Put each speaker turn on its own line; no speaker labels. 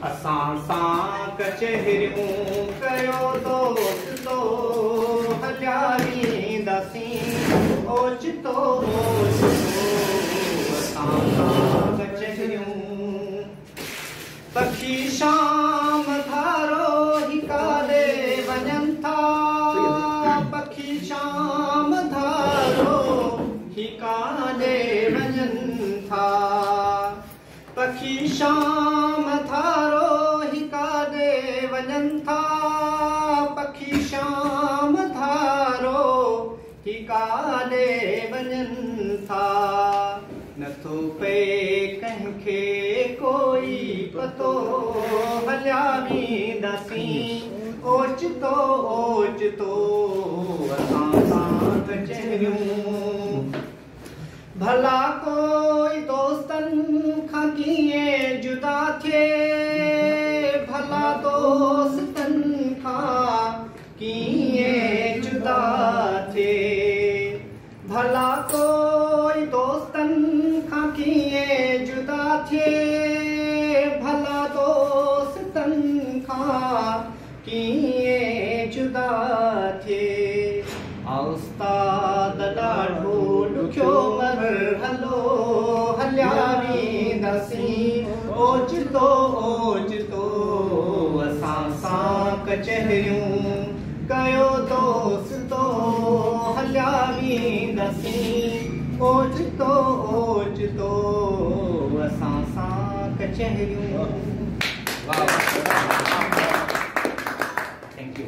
असां सां कचहरियूं कयो दोस्तो हलिया वेंदासीं ओचितो असां सां कचहरियूं पखी शाम धारो ही काॾे वञनि था पखी शाम धारो ही काॾे वञनि था पखी शाम धारो ही काॾे वञनि था पखी शाम धारो ही काॾे वञनि था नथो पए कंहिंखे कोई पतो हलिया वेंदासीं ओचितो ओचितो असां सां कचहरियूं भला कोई दोस्तनि खां कीअं जुदा थिए भला दोस्तनि खां कीअं जुदा थिए भला कोई दोस्तनि खां कीअं जुदा थिए भला दोस्तनि खां कीअं जुदा थिए उस्ताद ॾाढो ॾुखियो मरहलो हलिया वेंदासीं ओचितो ओचितो असां सां कचहरियूं कयो दोस्तो हलिया वेंदासीं ओचितो ओचितो असां सां कचहरियूं थैंक यू।